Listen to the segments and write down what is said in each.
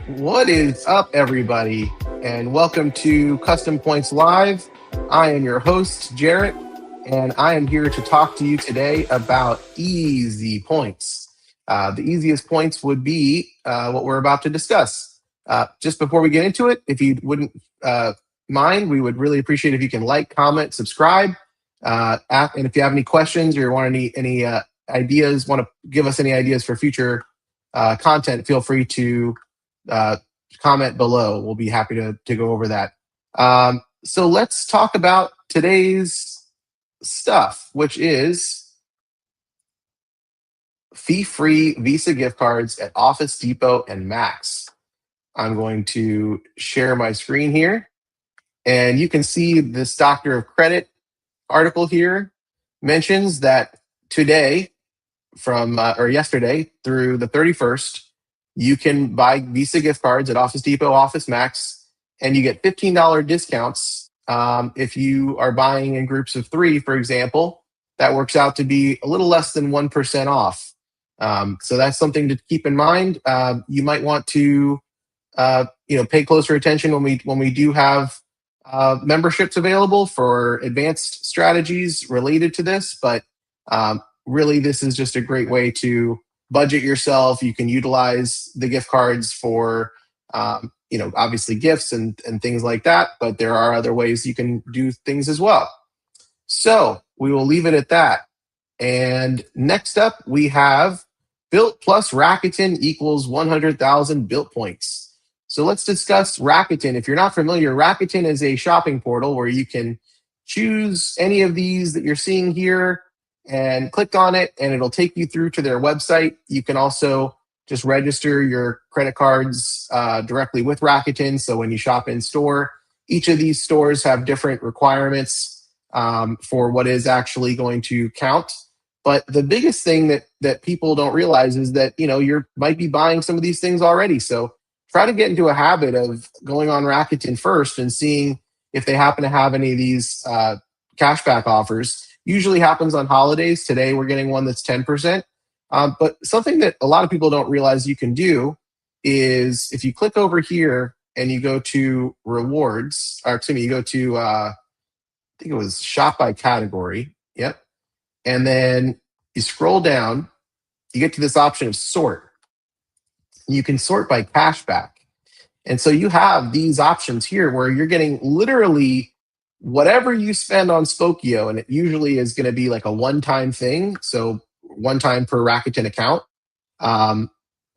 What is up, everybody? And welcome to Custom Points Live. I am your host, Jarrett, and I am here to talk to you today about easy points. The easiest points would be what we're about to discuss. Just before we get into it, if you wouldn't mind, we would really appreciate if you can like, comment, subscribe. And if you have any questions or you want any ideas, want to give us any ideas for future content, feel free to uh, comment below. We'll be happy to go over that. So let's talk about today's stuff, which is fee-free Visa gift cards at Office Depot and Max. I'm going to share my screen here, and you can see this Doctor of Credit article here mentions that today, or yesterday through the 31st, you can buy Visa gift cards at Office Depot, Office Max, and you get $15 discounts if you are buying in groups of 3, for example. That works out to be a little less than 1% off. So that's something to keep in mind. You might want to, pay closer attention when we do have memberships available for advanced strategies related to this. But really, this is just a great way to budget yourself. You can utilize the gift cards for, obviously gifts and things like that, but there are other ways you can do things as well. So we will leave it at that. And next up, we have Bilt plus Rakuten equals 100,000 Bilt points. So let's discuss Rakuten. If you're not familiar, Rakuten is a shopping portal where you can choose any of these that you're seeing here and click on it, and it'll take you through to their website. You can also just register your credit cards directly with Rakuten. So when you shop in store, each of these stores have different requirements for what is actually going to count. But the biggest thing that people don't realize is that you might be buying some of these things already. So try to get into a habit of going on Rakuten first and seeing if they happen to have any of these cashback offers. Usually happens on holidays. Today we're getting one that's 10%. But something that a lot of people don't realize you can do is if you click over here and you go to rewards, or excuse me, you go to, I think it was shop by category. Yep. And then you scroll down, you get to this option of sort. You can sort by cashback. And so you have these options here where you're getting literally whatever you spend on Spokio, and it usually is going to be like a one-time thing. So one time per Rakuten account.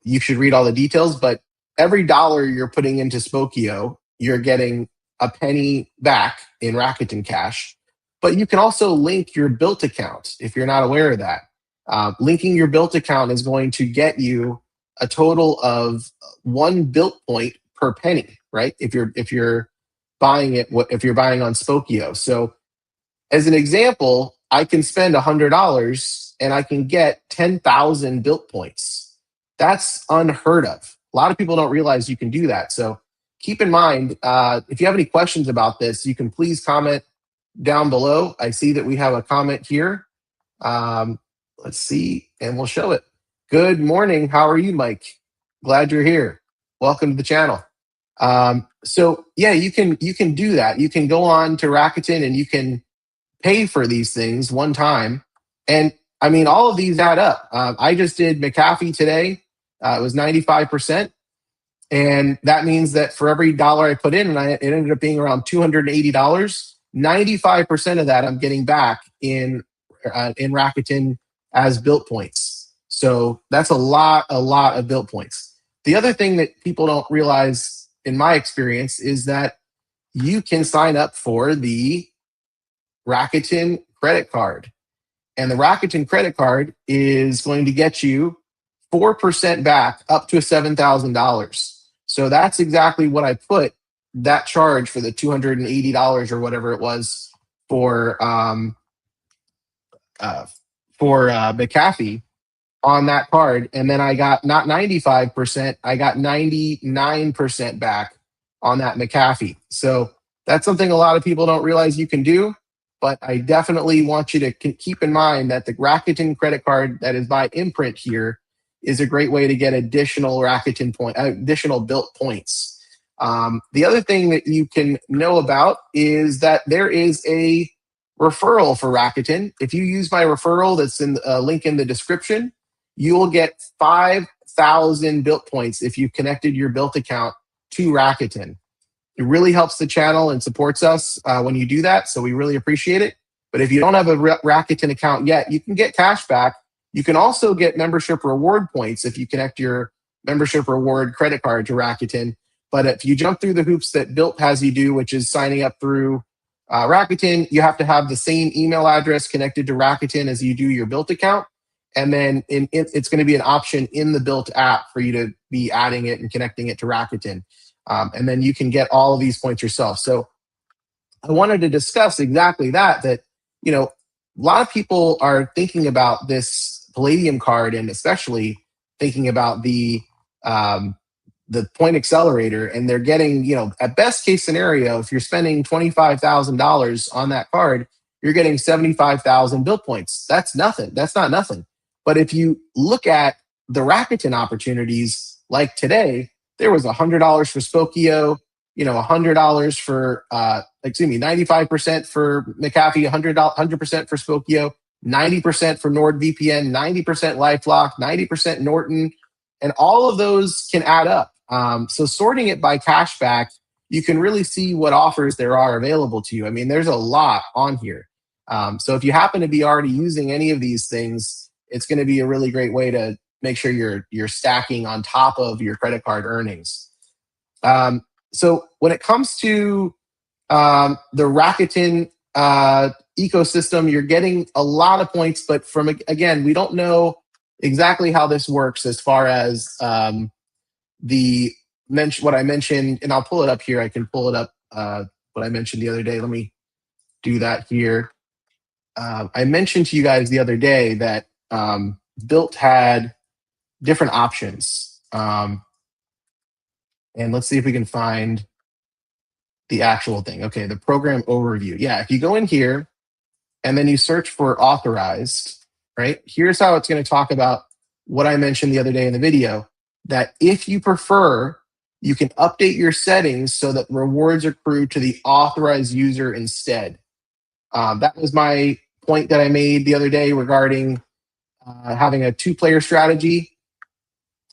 You should read all the details, but every dollar you're putting into Spokio, you're getting a penny back in Rakuten cash. But you can also link your Bilt account if you're not aware of that. Linking your Bilt account is going to get you a total of 1 Bilt point per penny, right? If you're buying on Spokio. So as an example, I can spend $100 and I can get 10,000 Bilt points. That's unheard of. A lot of people don't realize you can do that. So keep in mind, if you have any questions about this, you can please comment down below. I see that we have a comment here. Let's see, and we'll show it. Good morning. How are you, Mike? Glad you're here. Welcome to the channel. So yeah, you can do that. You can go on to Rakuten and you can pay for these things one time. And I mean, all of these add up. I just did McAfee today. It was 95%. And that means that for every dollar I put in, and it ended up being around $280, 95% of that I'm getting back in Rakuten as Bilt points. So that's a lot of Bilt points. The other thing that people don't realize, in my experience, is that you can sign up for the Rakuten credit card. And the Rakuten credit card is going to get you 4% back up to $7,000. So that's exactly what I put that charge for the $280 or whatever it was for McAfee on that card. And then I got not 95%, I got 99% back on that McAfee. So that's something a lot of people don't realize you can do. But I definitely want you to keep in mind that the Rakuten credit card that is by Imprint here is a great way to get additional additional Bilt points. The other thing that you can know about is that there is a referral for Rakuten. If you use my referral that's in the link in the description, you will get 5,000 Bilt points if you connected your Bilt account to Rakuten. It really helps the channel and supports us when you do that, so we really appreciate it. But if you don't have a Rakuten account yet, you can get cash back. You can also get membership reward points if you connect your membership reward credit card to Rakuten. But if you jump through the hoops that Bilt has you do, which is signing up through Rakuten, you have to have the same email address connected to Rakuten as you do your Bilt account. And then it's going to be an option in the Bilt app for you to be adding it and connecting it to Rakuten. And then you can get all of these points yourself. So I wanted to discuss exactly that, a lot of people are thinking about this Palladium card and especially thinking about the point accelerator, and they're getting, at best case scenario, if you're spending $25,000 on that card, you're getting 75,000 Bilt points. That's nothing. That's not nothing. But if you look at the Rakuten opportunities, like today, there was $100 for Spokio, $100 for, 95% for McAfee, 100% for Spokio, 90% for NordVPN, 90% LifeLock, 90% Norton, and all of those can add up. So sorting it by cashback, you can really see what offers there are available to you. I mean, there's a lot on here. So if you happen to be already using any of these things, it's going to be a really great way to make sure you're stacking on top of your credit card earnings. So when it comes to the Rakuten ecosystem, you're getting a lot of points, but again, we don't know exactly how this works as far as what I mentioned, and I'll pull it up here. I can pull it up what I mentioned the other day. Let me do that here. I mentioned to you guys the other day that Bilt had different options. And let's see if we can find the actual thing. Okay, the program overview. Yeah, if you go in here and then you search for authorized, right? Here's how it's going to talk about what I mentioned the other day in the video, that if you prefer, you can update your settings so that rewards accrue to the authorized user instead. That was my point that I made the other day regarding having a two-player strategy.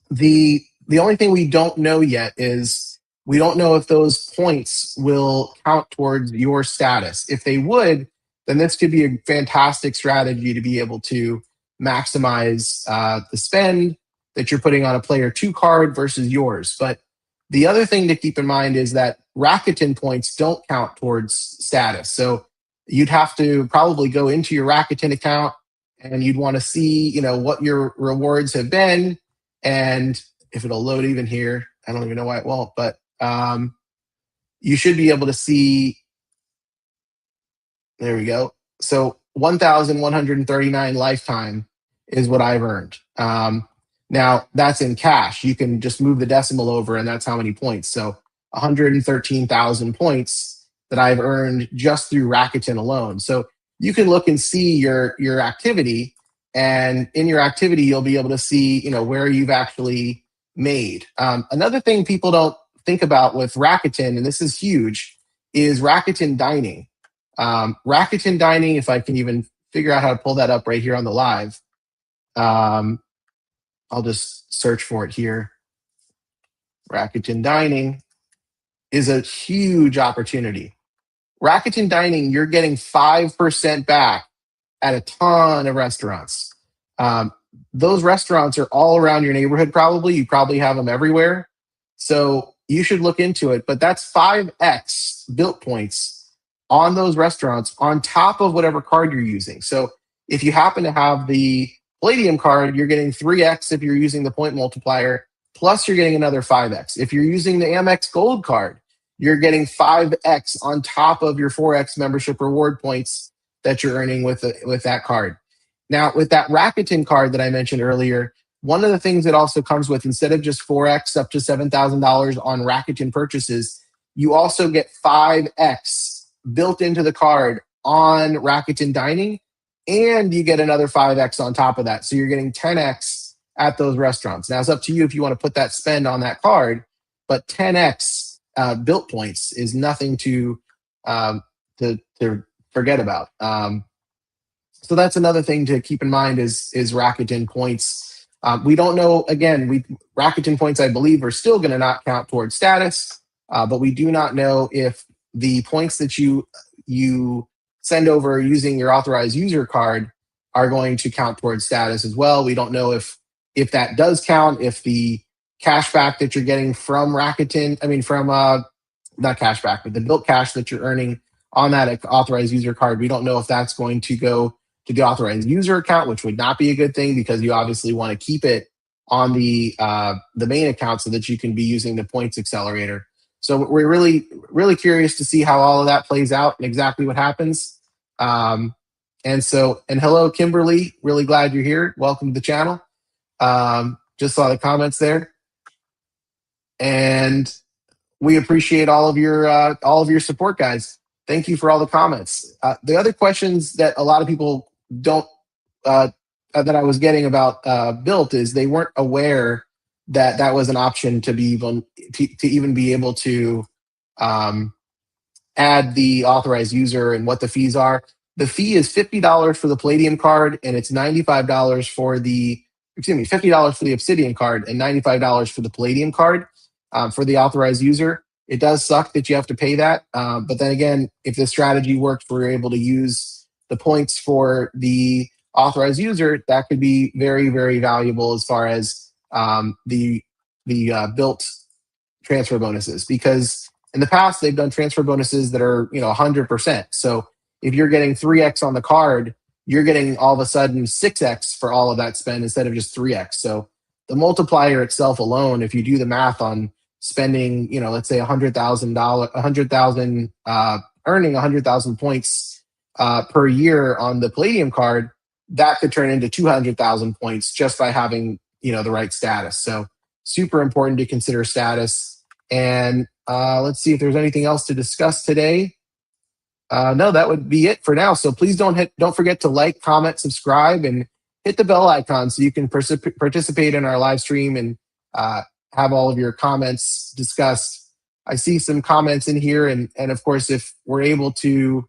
The only thing we don't know yet is we don't know if those points will count towards your status. If they would, then this could be a fantastic strategy to be able to maximize the spend that you're putting on a player 2 card versus yours. But the other thing to keep in mind is that Rakuten points don't count towards status. So you'd have to probably go into your Rakuten account and you'd want to see, what your rewards have been. And if it'll load even here, I don't even know why it won't, but you should be able to see. There we go. So 1,139 lifetime is what I've earned. Now that's in cash. You can just move the decimal over and that's how many points. So 113,000 points that I've earned just through Rakuten alone. So you can look and see your activity, and in your activity, you'll be able to see, where you've actually made. Another thing people don't think about with Rakuten, and this is huge, is Rakuten Dining. Rakuten Dining, if I can even figure out how to pull that up right here on the live, I'll just search for it here. Rakuten Dining is a huge opportunity. Rakuten Dining, you're getting 5% back at a ton of restaurants. Those restaurants are all around your neighborhood probably. You probably have them everywhere. So you should look into it. But that's 5x Bilt points on those restaurants on top of whatever card you're using. So if you happen to have the Palladium card, you're getting 3x if you're using the point multiplier, plus you're getting another 5x. If you're using the Amex Gold card, you're getting 5x on top of your 4x membership reward points that you're earning with that card. Now, with that Rakuten card that I mentioned earlier, one of the things that also comes with, instead of just 4x up to $7,000 on Rakuten purchases, you also get 5x built into the card on Rakuten Dining, and you get another 5x on top of that. So you're getting 10x at those restaurants. Now it's up to you if you want to put that spend on that card, but 10x Bilt points is nothing to forget about. So that's another thing to keep in mind is Rakuten points. We don't know, again, Rakuten points, I believe, are still going to not count towards status, but we do not know if the points that you send over using your authorized user card are going to count towards status as well. We don't know if that does count, if the cash back that you're getting from Rakuten, from not cash back, but the Bilt cash that you're earning on that authorized user card, we don't know if that's going to go to the authorized user account, which would not be a good thing because you obviously want to keep it on the main account so that you can be using the points accelerator. So we're really, really curious to see how all of that plays out and exactly what happens. And hello, Kimberly. Really glad you're here. Welcome to the channel. Just saw the comments there. And we appreciate all of your support, guys. Thank you for all the comments. The other questions that a lot of people don't that I was getting about Bilt is they weren't aware that that was an option to even be able to add the authorized user and what the fees are. The fee is $50 for the Palladium card, and it's $95 for the $50 for the Obsidian card and $95 for the Palladium card for the authorized user. It does suck that you have to pay that, but then again, if the strategy works, we're able to use the points for the authorized user. That could be very, very valuable as far as the Bilt transfer bonuses, because in the past they've done transfer bonuses that are 100%. So if you're getting 3x on the card, you're getting all of a sudden 6x for all of that spend instead of just 3x. So the multiplier itself alone, if you do the math on spending, let's say $100,000, earning 100,000 points per year on the Palladium card, that could turn into 200,000 points just by having the right status. So super important to consider status. And let's see if there's anything else to discuss today. No, that would be it for now. So please don't forget to like, comment, subscribe, and hit the bell icon so you can participate in our live stream and have all of your comments discussed. I see some comments in here, and of course, if we're able to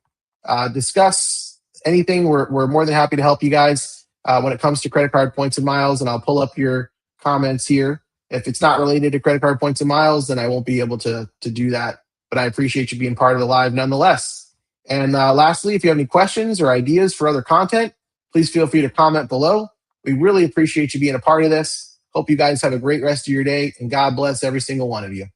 discuss anything, we're more than happy to help you guys when it comes to credit card points and miles. And I'll pull up your comments here. If it's not related to credit card points and miles, then I won't be able to do that. But I appreciate you being part of the live nonetheless. And lastly, if you have any questions or ideas for other content, please feel free to comment below. We really appreciate you being a part of this. Hope you guys have a great rest of your day, and God bless every single one of you.